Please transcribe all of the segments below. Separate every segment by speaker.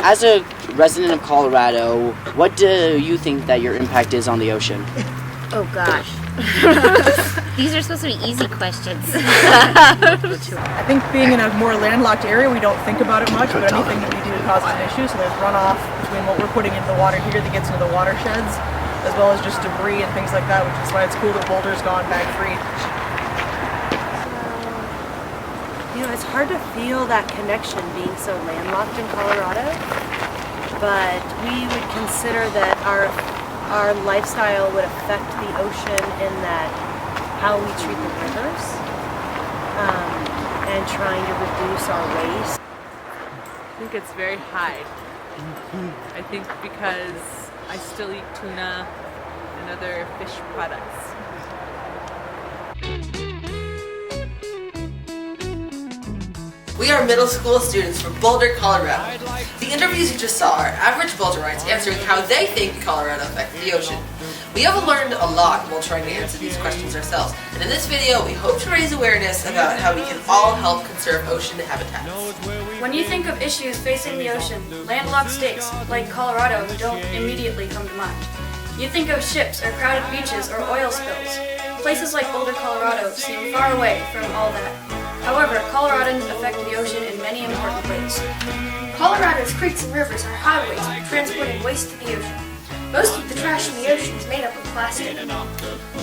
Speaker 1: As a resident of Colorado, what do you think that your impact is on the ocean?
Speaker 2: Oh gosh. These are supposed to be easy questions.
Speaker 3: I think being in a more landlocked area, we don't think about it much, but anything that we do causes an issue. So there's runoff between what we're putting into the water here that gets into the watersheds, as well as just debris and things like that, which is why it's cool that Boulder's gone bag-free.
Speaker 4: It's hard to feel that connection being so landlocked in Colorado, but we would consider that our lifestyle would affect the ocean in that how we treat the rivers and trying to reduce our waste.
Speaker 5: I think it's very high. I think because I still eat tuna and other fish products.
Speaker 6: We are middle school students from Boulder, Colorado. The interviews you just saw are average Boulderites answering how they think Colorado affects the ocean. We have learned a lot while trying to answer these questions ourselves, and in this video we hope to raise awareness about how we can all help conserve ocean habitats.
Speaker 7: When you think of issues facing the ocean, landlocked states like Colorado don't immediately come to mind. You think of ships or crowded beaches or oil spills. Places like Boulder, Colorado seem far away from all that. However, Coloradans affect the ocean in many important ways. Colorado's creeks and rivers are highways for transporting waste to the ocean. Most of the trash in the ocean is made up of plastic.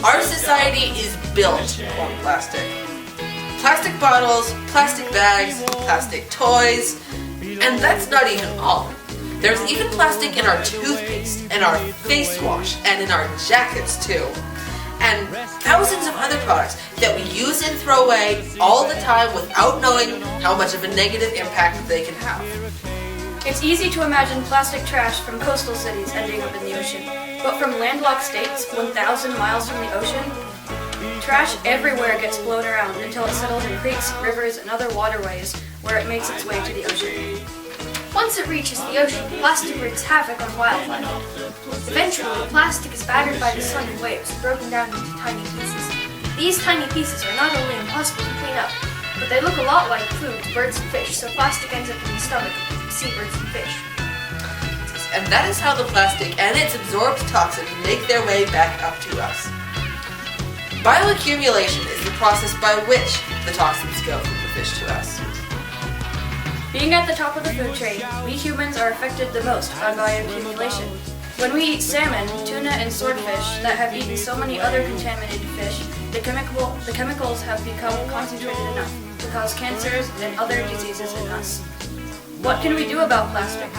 Speaker 6: Our society is built on plastic. Plastic bottles, plastic bags, plastic toys, and that's not even all. There's even plastic in our toothpaste, and our face wash, and in our jackets too. And thousands of other products that we use and throw away all the time without knowing how much of a negative impact they can have.
Speaker 7: It's easy to imagine plastic trash from coastal cities ending up in the ocean, but from landlocked states 1,000 miles from the ocean, trash everywhere gets blown around until it settles in creeks, rivers, and other waterways where it makes its way to the ocean. Once it reaches the ocean, plastic wreaks havoc on wildlife. Eventually, plastic is battered by the sun and waves, broken down into tiny pieces. These tiny pieces are not only impossible to clean up, but they look a lot like food to birds and fish, so plastic ends up in the stomach of seabirds and fish.
Speaker 6: And that is how the plastic and its absorbed toxins make their way back up to us. Bioaccumulation is the process by which the toxins go from the fish to us.
Speaker 7: Being at the top of the food chain, we humans are affected the most by bioaccumulation. When we eat salmon, tuna, and swordfish that have eaten so many other contaminated fish, the chemicals have become concentrated enough to cause cancers and other diseases in us. What can we do about plastic?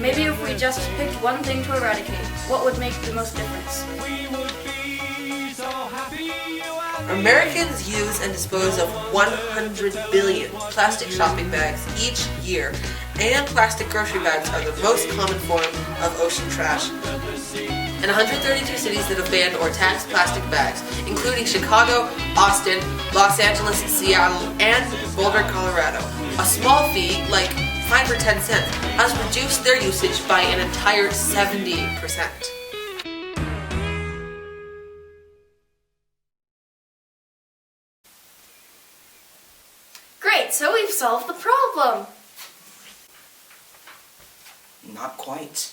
Speaker 7: Maybe if we just picked one thing to eradicate, what would make the most difference?
Speaker 6: Americans use and dispose of 100 billion plastic shopping bags each year, and plastic grocery bags are the most common form of ocean trash. In 132 cities that have banned or taxed plastic bags, including Chicago, Austin, Los Angeles, Seattle, and Boulder, Colorado, a small fee, like 5 or 10 cents, has reduced their usage by an entire 70%.
Speaker 7: Great, so we've solved the problem!
Speaker 1: Not quite.